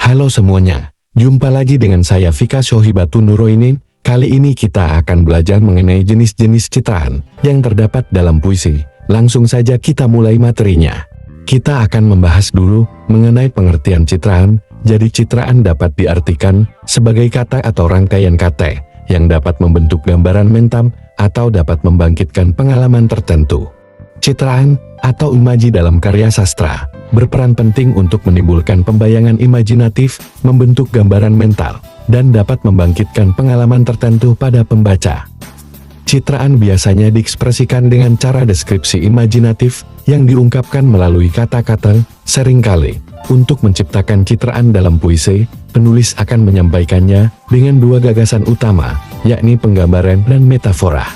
Halo semuanya, jumpa lagi dengan saya Vika Shohibatun Nuroinin. Kali ini kita akan belajar mengenai jenis-jenis citraan yang terdapat dalam puisi. Langsung saja kita mulai materinya. Kita akan membahas dulu mengenai pengertian citraan. Jadi citraan dapat diartikan sebagai kata atau rangkaian kata yang dapat membentuk gambaran mental atau dapat membangkitkan pengalaman tertentu. Citraan atau imaji dalam karya sastra berperan penting untuk menimbulkan pembayangan imajinatif, membentuk gambaran mental, dan dapat membangkitkan pengalaman tertentu pada pembaca. Citraan biasanya diekspresikan dengan cara deskripsi imajinatif yang diungkapkan melalui kata-kata. Seringkali, untuk menciptakan citraan dalam puisi, penulis akan menyampaikannya dengan dua gagasan utama, yakni penggambaran dan metafora.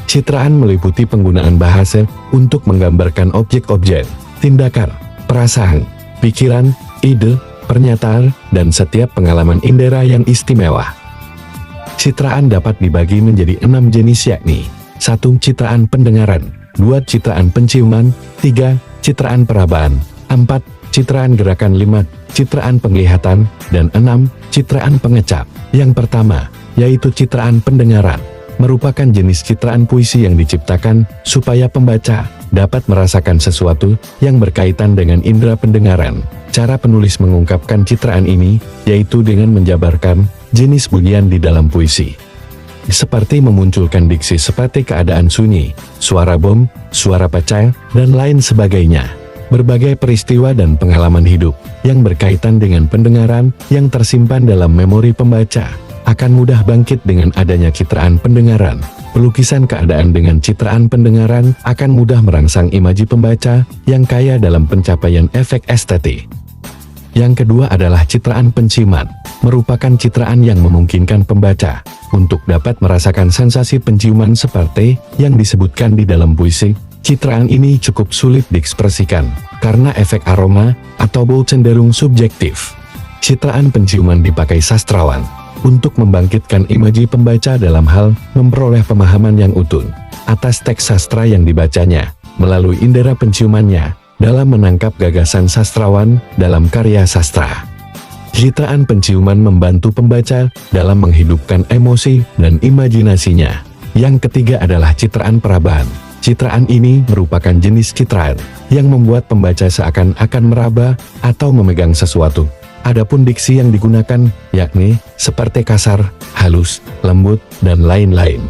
Citraan meliputi penggunaan bahasa untuk menggambarkan objek-objek, tindakan, perasaan, pikiran, ide, pernyataan, dan setiap pengalaman indera yang istimewa. Citraan dapat dibagi menjadi 6 jenis, yakni 1. Citraan pendengaran, 2. Citraan penciuman, 3. Citraan perabaan, 4. Citraan gerakan, 5. Citraan penglihatan, dan 6. Citraan pengecap. Yang pertama, yaitu citraan pendengaran, merupakan jenis citraan puisi yang diciptakan supaya pembaca dapat merasakan sesuatu yang berkaitan dengan indera pendengaran. Cara penulis mengungkapkan citraan ini yaitu dengan menjabarkan jenis bunyian di dalam puisi, seperti memunculkan diksi seperti keadaan sunyi, suara bom, suara pecah, dan lain sebagainya. Berbagai peristiwa dan pengalaman hidup yang berkaitan dengan pendengaran yang tersimpan dalam memori pembaca akan mudah bangkit dengan adanya citraan pendengaran. Pelukisan keadaan dengan citraan pendengaran akan mudah merangsang imaji pembaca yang kaya dalam pencapaian efek estetik. Yang kedua adalah citraan penciuman, merupakan citraan yang memungkinkan pembaca untuk dapat merasakan sensasi penciuman seperti yang disebutkan di dalam puisi. Citraan ini cukup sulit diekspresikan karena efek aroma atau bau cenderung subjektif. Citraan penciuman dipakai sastrawan untuk membangkitkan imaji pembaca dalam hal memperoleh pemahaman yang utuh atas teks sastra yang dibacanya melalui indera penciumannya dalam menangkap gagasan sastrawan dalam karya sastra. Citraan penciuman membantu pembaca dalam menghidupkan emosi dan imajinasinya. Yang ketiga adalah citraan perabaan. Citraan ini merupakan jenis citraan yang membuat pembaca seakan-akan meraba atau memegang sesuatu. Adapun diksi yang digunakan, yakni seperti kasar, halus, lembut, dan lain-lain.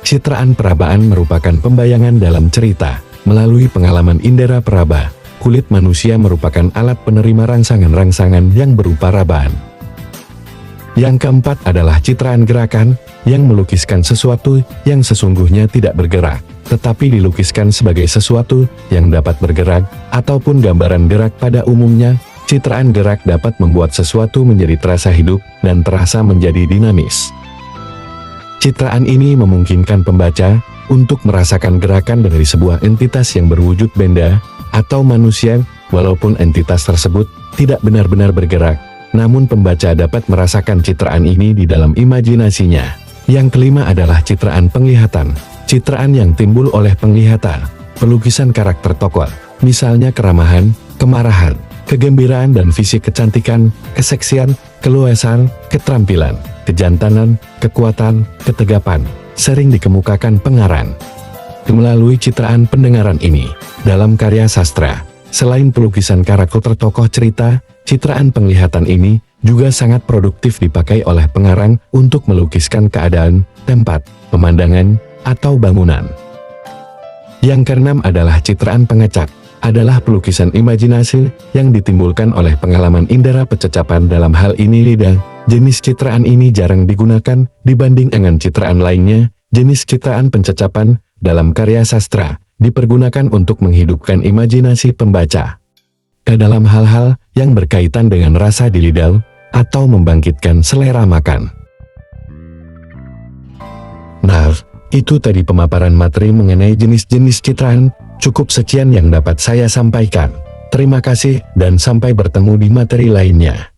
Citraan perabaan merupakan pembayangan dalam cerita, melalui pengalaman indera peraba. Kulit manusia merupakan alat penerima rangsangan-rangsangan yang berupa rabaan. Yang keempat adalah citraan gerakan, yang melukiskan sesuatu yang sesungguhnya tidak bergerak, tetapi dilukiskan sebagai sesuatu yang dapat bergerak, ataupun gambaran gerak pada umumnya. Citraan gerak dapat membuat sesuatu menjadi terasa hidup dan terasa menjadi dinamis. Citraan ini memungkinkan pembaca untuk merasakan gerakan dari sebuah entitas yang berwujud benda atau manusia, walaupun entitas tersebut tidak benar-benar bergerak, namun pembaca dapat merasakan citraan ini di dalam imajinasinya. Yang kelima adalah citraan penglihatan, citraan yang timbul oleh penglihatan, pelukisan karakter tokoh, misalnya keramahan, kemarahan, kegembiraan dan fisik kecantikan, keseksian, keluasan, keterampilan, kejantanan, kekuatan, ketegapan, sering dikemukakan pengarang. Melalui citraan pendengaran ini, dalam karya sastra, selain pelukisan karakter tokoh cerita, citraan penglihatan ini juga sangat produktif dipakai oleh pengarang untuk melukiskan keadaan, tempat, pemandangan, atau bangunan. Yang keenam adalah citraan pengecap, adalah pelukisan imajinasi yang ditimbulkan oleh pengalaman indera pencecapan. Dalam hal ini lidah. Jenis citraan ini jarang digunakan dibanding dengan citraan lainnya. Jenis citraan pencecapan dalam karya sastra dipergunakan untuk menghidupkan imajinasi pembaca ke dalam hal-hal yang berkaitan dengan rasa di lidah atau membangkitkan selera makan. Nah, itu tadi pemaparan materi mengenai jenis-jenis citraan. Cukup sekian yang dapat saya sampaikan. Terima kasih dan sampai bertemu di materi lainnya.